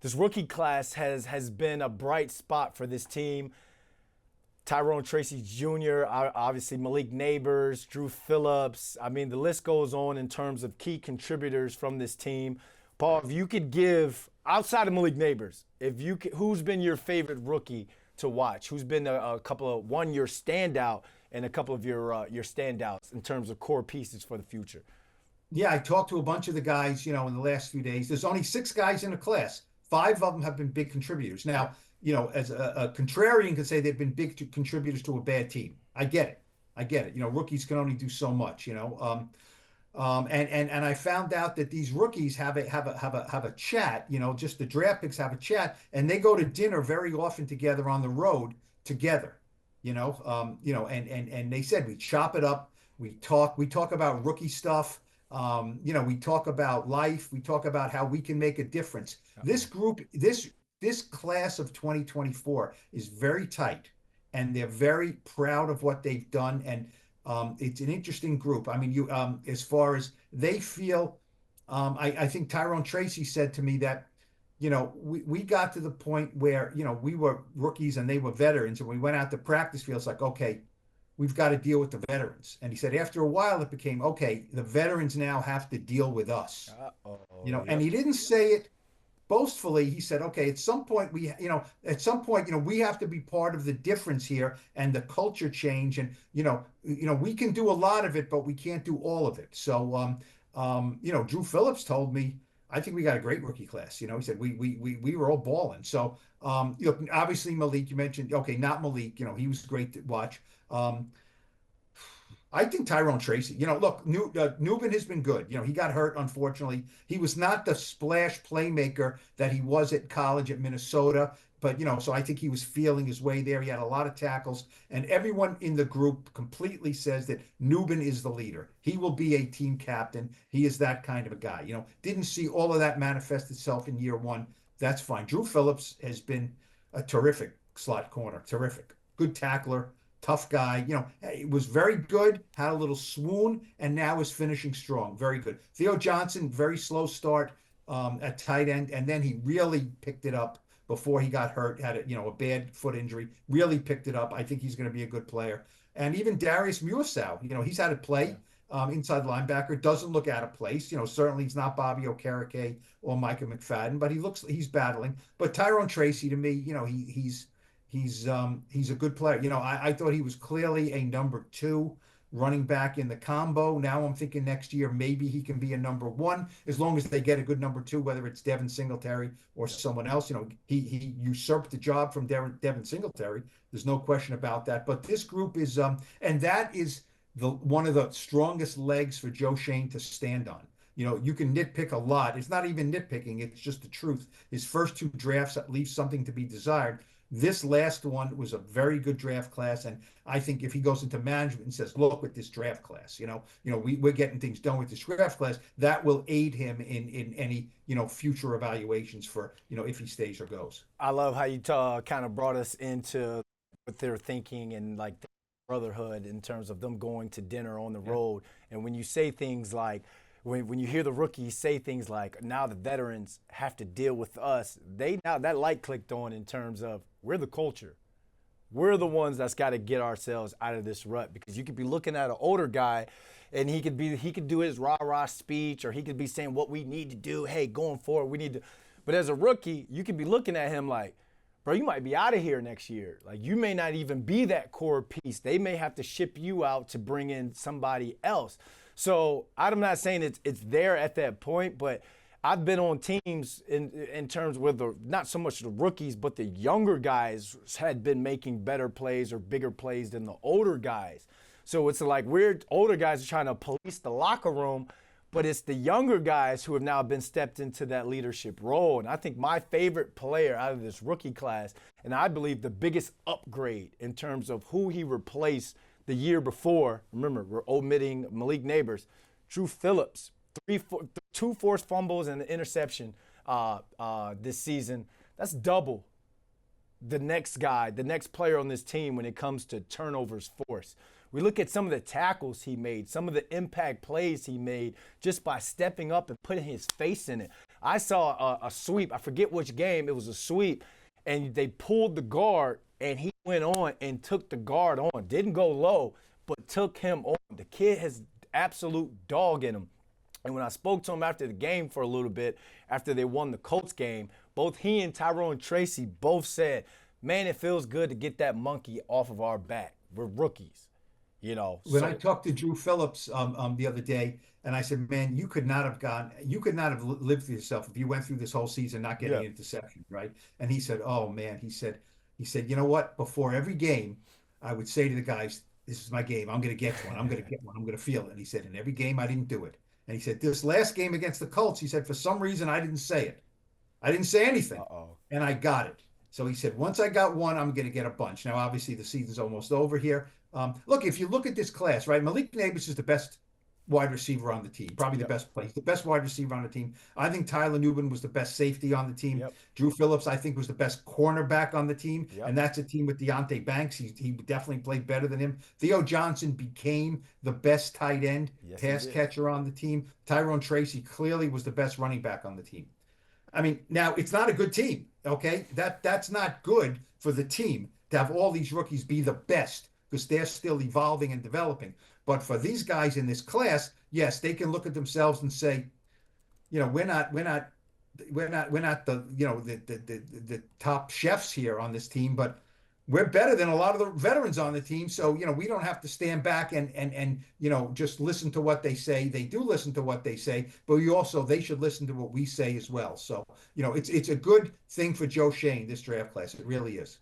this rookie class has been a bright spot for this team. Tyrone Tracy Jr., obviously Malik Neighbors, Drew Phillips. I mean, the list goes on in terms of key contributors from this team. Paul, if you could give, outside of Malik Neighbors, if you could, who's been your favorite rookie to watch? Who's been a couple of, one, your standout and a couple of your standouts in terms of core pieces for the future? Yeah, I talked to a bunch of the guys, in the last few days. There's only 6 guys in the class. 5 of them have been big contributors. Now, as a contrarian could say they've been big contributors to a bad team. I get it. I get it. Rookies can only do so much. And I found out that these rookies have a chat. Just the draft picks have a chat, and they go to dinner very often together on the road together. And they said we chop it up. We talk about rookie stuff. We talk about life. We talk about how we can make a difference. This group, this class of 2024 is very tight, and they're very proud of what they've done. And it's an interesting group. I mean, as far as they feel, I think Tyrone Tracy said to me that, we got to the point where, we were rookies and they were veterans, and we went out to practice fields like, okay, we've got to deal with the veterans. And he said after a while it became, okay, the veterans now have to deal with us. Uh-oh, And yep. he didn't say it boastfully. He said, okay, at some point, we have to be part of the difference here and the culture change. And, we can do a lot of it, but we can't do all of it. So, Drew Phillips told me, I think we got a great rookie class. He said we were all balling. So, obviously Malik, you mentioned, okay, not Malik, he was great to watch. Um, I think Tyrone Tracy, look, Newman has been good. He got hurt, unfortunately. He was not the splash playmaker that he was at college at Minnesota. But, so I think he was feeling his way there. He had a lot of tackles. And everyone in the group completely says that Newman is the leader. He will be a team captain. He is that kind of a guy. Didn't see all of that manifest itself in year one. That's fine. Drew Phillips has been a terrific slot corner. Terrific. Good tackler, tough guy. He was very good, had a little swoon, and now is finishing strong. Very good. Theo Johnson, very slow start at tight end, and then he really picked it up before he got hurt, had a bad foot injury, really picked it up. I think he's going to be a good player. And even Darius Muasau, he's had to play inside linebacker, doesn't look out of place. Certainly he's not Bobby Okereke or Micah McFadden, but he's battling. But Tyrone Tracy, to me, he's a good player. I thought he was clearly a number 2 running back in the combo. Now I'm thinking next year maybe he can be a number 1 as long as they get a good number 2, whether it's Devin Singletary or someone else. He usurped the job from Devin Singletary. There's no question about that. But this group is and that is the one of the strongest legs for Joe Shane to stand on. You can nitpick a lot. It's not even nitpicking. It's just the truth. His first 2 drafts leave something to be desired. This last one was a very good draft class, and I think if he goes into management and says, "Look, with this draft class, we're getting things done with this draft class," that will aid him in any future evaluations for if he stays or goes. I love how you kind of brought us into what they're thinking and like the brotherhood in terms of them going to dinner on the Yeah. road. And when you say things like, when you hear the rookies say things like, now the veterans have to deal with us, now that light clicked on in terms of we're the culture. We're the ones that's got to get ourselves out of this rut, because you could be looking at an older guy and he could do his rah-rah speech, or he could be saying what we need to do. Hey, going forward, we need to. But as a rookie, you could be looking at him like, bro, you might be out of here next year. Like, you may not even be that core piece. They may have to ship you out to bring in somebody else. So I'm not saying it's there at that point, but I've been on teams in terms where not so much the rookies, but the younger guys had been making better plays or bigger plays than the older guys. So it's like older guys are trying to police the locker room, but it's the younger guys who have now been stepped into that leadership role. And I think my favorite player out of this rookie class, and I believe the biggest upgrade in terms of who he replaced the year before, remember, we're omitting Malik Neighbors, Drew Phillips, 2 forced fumbles and an interception this season. That's double the next guy, the next player on this team when it comes to turnovers forced. We look at some of the tackles he made, some of the impact plays he made just by stepping up and putting his face in it. I saw a sweep. I forget which game. It was a sweep, and they pulled the guard, and he went on and took the guard on. Didn't go low, but took him on. The kid has absolute dog in him. And when I spoke to him after the game for a little bit, after they won the Colts game, both he and Tyrone Tracy both said, man, it feels good to get that monkey off of our back. We're rookies, you know. When I talked to Drew Phillips the other day, and I said, man, you could not have lived for yourself if you went through this whole season not getting an interception, right? And he said, oh man, he said, you know what? Before every game, I would say to the guys, this is my game. I'm going to get one. I'm going to get one. I'm going to feel it. And he said, in every game, I didn't do it. And he said, this last game against the Colts, he said, for some reason, I didn't say it. I didn't say anything. And I got it. So he said, once I got one, I'm going to get a bunch. Now, obviously, the season's almost over here. Look, if you look at this class, right, Malik Nabers is the best wide receiver on the team, probably the best player. He's the best wide receiver on the team. I think Tyler Nubin was the best safety on the team. Drew Phillips, I think, was the best cornerback on the team. And that's a team with Deonte Banks. He definitely played better than him. Theo Johnson became the best tight end, pass catcher on the team. Tyrone Tracy clearly was the best running back on the team. I mean, now it's not a good team, okay? That's not good for the team to have all these rookies be the best because they're still evolving and developing. But for these guys in this class, yes, they can look at themselves and say, you know, we're not the, you know, the top chefs here on this team, but we're better than a lot of the veterans on the team. So, you know, we don't have to stand back and you know, just listen to what they say. They do listen to what they say, but they should listen to what we say as well. So, you know, it's a good thing for Joe Schoen, this draft class. It really is.